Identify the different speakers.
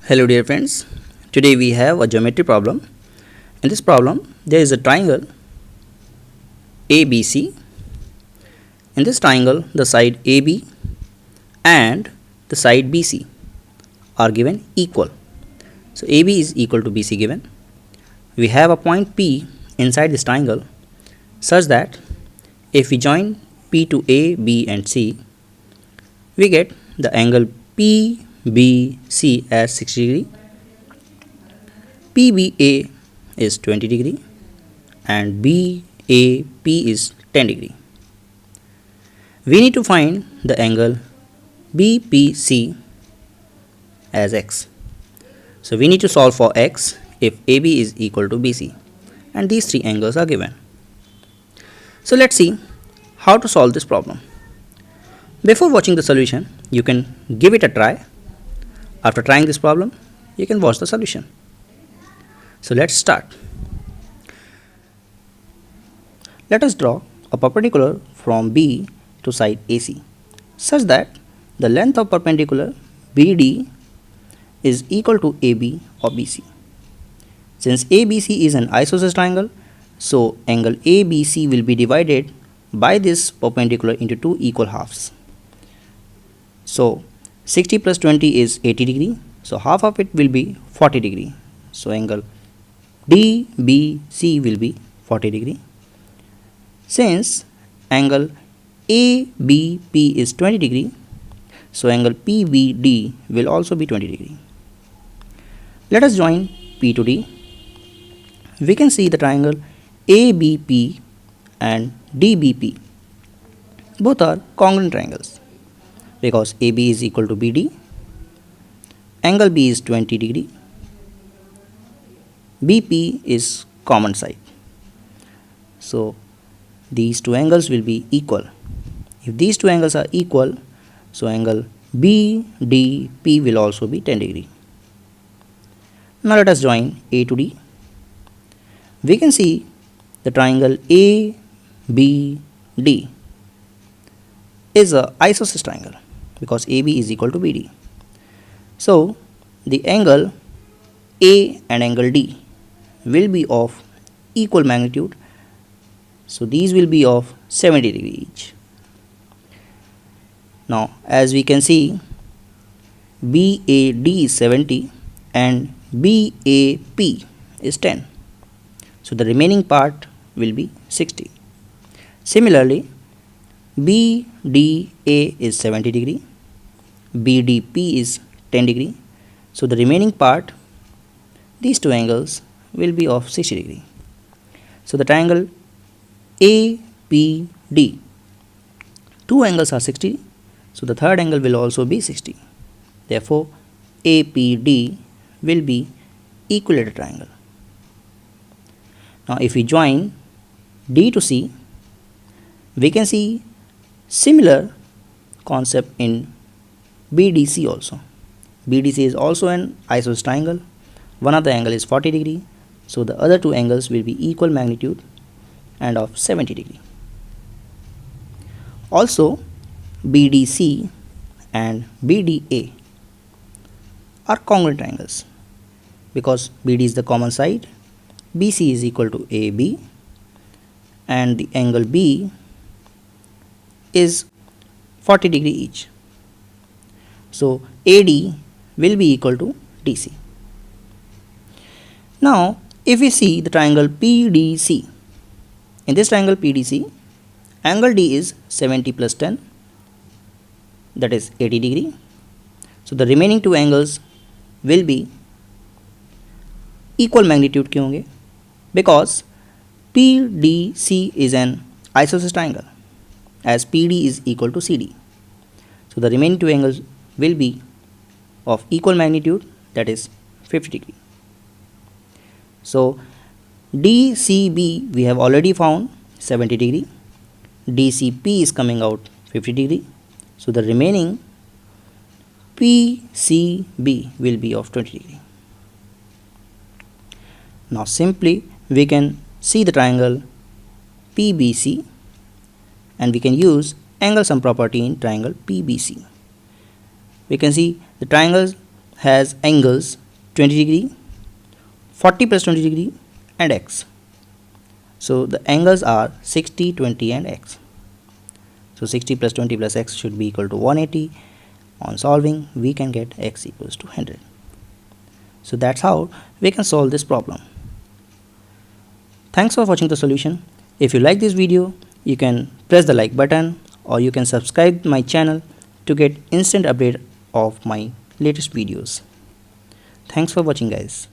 Speaker 1: Hello dear friends, today we have a geometry problem. In this problem there is a triangle ABC. In this triangle the side AB and the side BC are given equal. So AB is equal to BC given. We have a point P inside this triangle such that if we join P to A, B and C, we get the angle PBC as 60 degree, PBA is 20 degree and BAP is 10 degree. We need to find the angle BPC as x. So we need to solve for x if AB is equal to BC and these three angles are given. So let's see how to solve this problem. Before watching the solution, you can give it a try. After trying this problem, you can watch the solution. So let's start. Let us draw a perpendicular from B to side AC such that the length of perpendicular BD is equal to AB or BC. Since ABC is an isosceles triangle, so angle ABC will be divided by this perpendicular into two equal halves. So 60 plus 20 is 80 degree, so half of it will be 40 degree. So angle DBC will be 40 degree. Since angle ABP is 20 degree, so angle PBD will also be 20 degree. Let us join P to D. We can see the triangle ABP and DBP. Both are congruent triangles because AB is equal to BD, angle B is 20 degree, BP is common side. So these two angles will be equal. If these two angles are equal, so angle BDP will also be 10 degree. Now let us join A to D. We can see the triangle ABD is a isosceles triangle because AB is equal to BD. So the angle A and angle D will be of equal magnitude. So these will be of 70 degree each. Now as we can see, BAD is 70 and BAP is 10. So the remaining part will be 60. Similarly, BDA is 70 degree, BDP is 10 degree. So the remaining part, these two angles will be of 60 degree. So the triangle APD, two angles are 60, so the third angle will also be 60. Therefore, APD will be equilateral triangle. Now if we join D to C, we can see similar concept in BDC also. BDC is also an isosceles triangle. One of the angle is 40 degree, so the other two angles will be equal magnitude and of 70 degree. Also BDC and BDA are congruent triangles because BD is the common side, BC is equal to AB and the angle B is 40 degree each. So AD will be equal to DC. Now if we see the triangle PDC, in this triangle PDC, angle D is 70 plus 10, that is 80 degree. So the remaining two angles will be equal magnitude क्यों होंगे? Because PDC is an isosceles triangle as PD is equal to CD. So the remaining two angles will be of equal magnitude, that is 50 degree. So DCB we have already found 70 degree, DCP is coming out 50 degree. So the remaining PCB will be of 20 degree. Now simply we can see the triangle PBC and we can use angle sum property in triangle PBC. We can see the triangles has angles 20 degree, 40 plus 20 degree and x. So the angles are 60, 20 and x. So 60 plus 20 plus x should be equal to 180. On solving, we can get x equals to 100. So that's how we can solve this problem. Thanks for watching the solution. If you like this video, you can press the like button or you can subscribe my channel to get instant update of my latest videos. Thanks for watching guys.